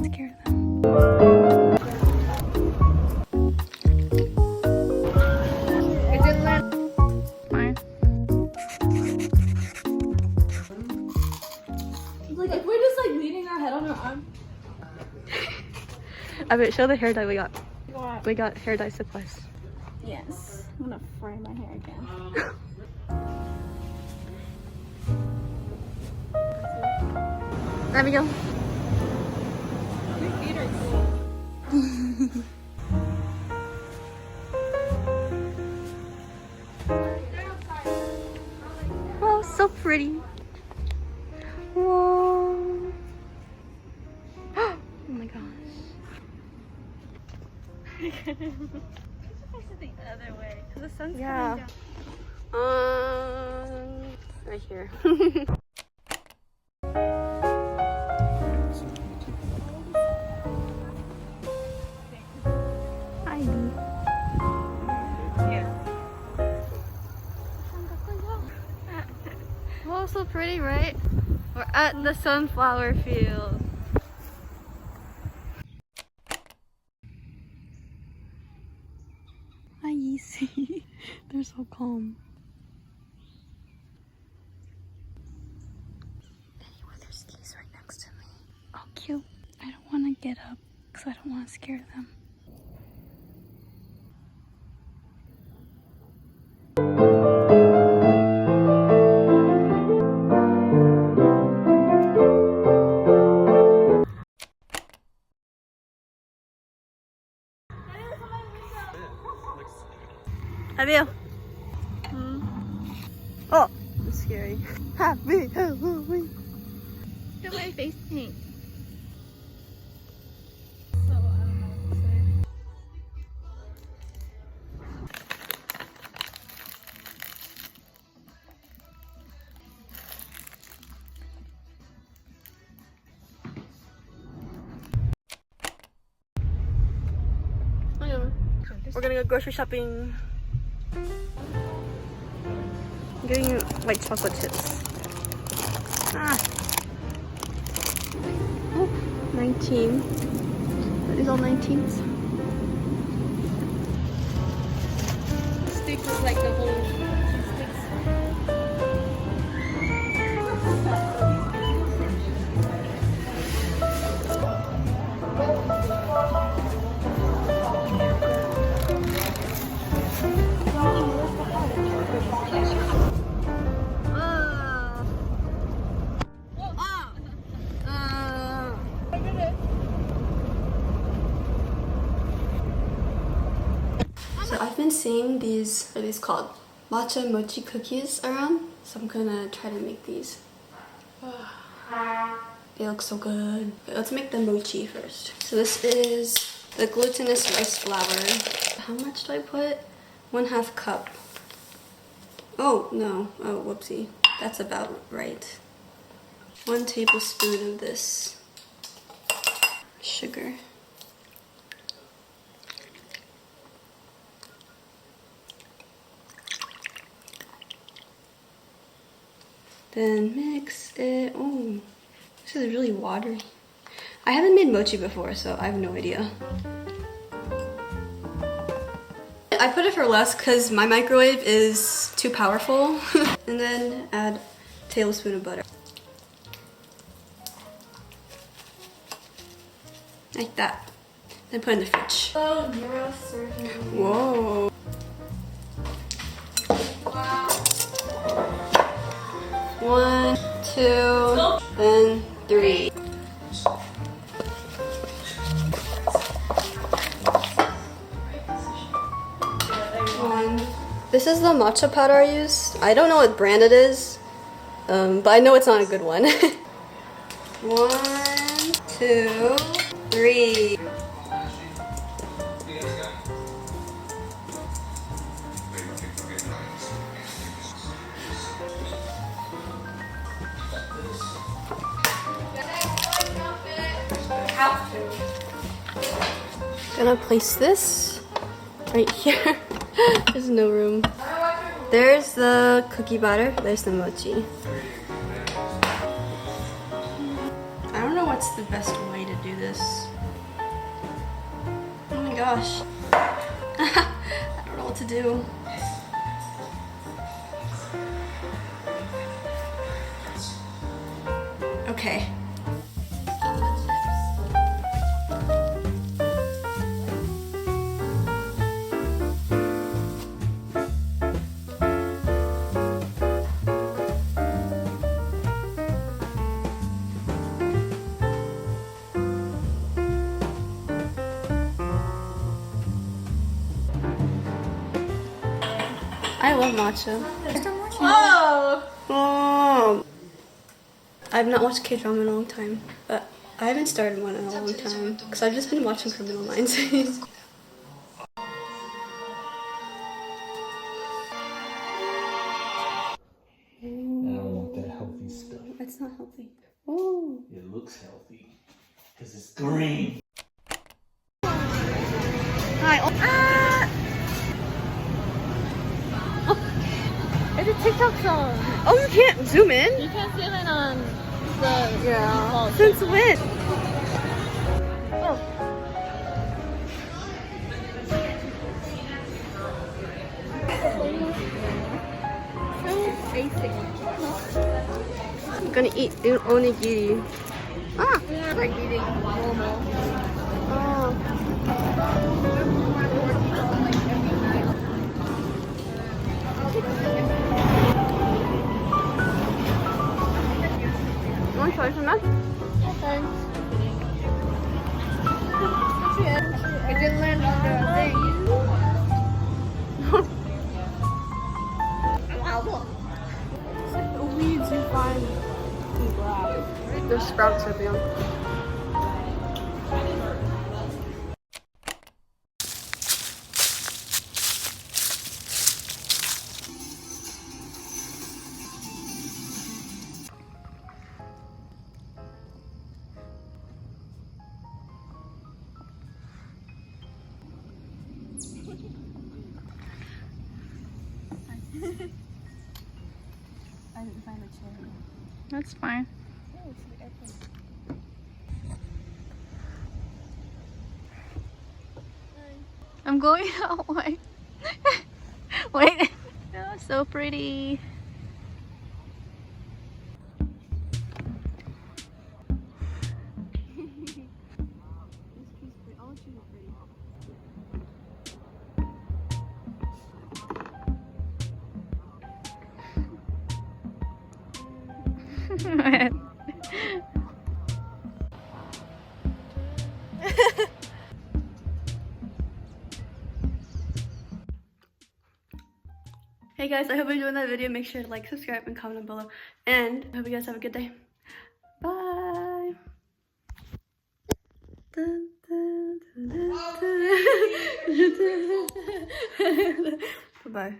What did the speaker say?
Scare them. It didn't land. Fine. Like if we're just like leaning our head on our arm. I bet show the hair dye we got. What? We got hair dye supplies. Yes. I'm gonna fry my hair again. There we go. Your feet are cool. Oh, so pretty. Whoa. Oh my gosh. The other way, because the sun's Yeah. coming down. Right here. Hi. Yeah. Oh, so pretty, right? We're at the sunflower field. Hi, Yeezy. They're so calm. Anyway, there's geese right next to me. Oh, cute. I don't want to get up because I don't want to scare them. Abiel. Oh, it's scary. Happy Halloween. Look at my face paint. We're gonna go grocery shopping. I'm getting white chocolate chips. Ah. Oh, 19. Are these all 19s? Sticks is like the whole sticks. So I've been seeing these, what are these called? Matcha mochi cookies around. So I'm gonna try to make these. They look so good. Okay, let's make the mochi first. So this is the glutinous rice flour. How much do I put? 1/2 cup. Oh, no. Oh, whoopsie. That's about right. 1 tablespoon of this sugar. Then mix it. Oh, this is really watery. I haven't made mochi before, so I have no idea. I put it for less because my microwave is too powerful. And then add a tablespoon of butter. Like that. Then put it in the fridge. Oh, neurosurgeon. Whoa. Wow. 1, 2, then 3. This is the matcha powder I use. I don't know what brand it is, but I know it's not a good one. 1, 2, 3. Gonna place this right here. There's no room. There's the cookie batter. There's the mochi. I don't know what what's the best way to do this. Oh my gosh. I don't know what to do. Okay. I love matcha. Oh! I've not watched K-drama in a long time, but I haven't started one in a long time because I've just been watching Criminal Minds. I don't want that healthy stuff. It's not healthy. Oh! It looks healthy because it's green. Hi. It's a TikTok song. Oh, you can't zoom in? You can zoom in on the default. Since when? Oh. So basic. I'm gonna eat onigiri. Ah! Yeah, like eating normal. Oh. You want to try some that? Thanks. It didn't land on the thing. It's like the weeds you find in grass. There's sprouts at the end. I didn't find a chair. That's fine. I'm going that way. Wait. Oh, so pretty. Hey guys, I hope you enjoyed that video. Make sure to like, subscribe, and comment below. And I hope you guys have a good day. Bye. Bye-bye.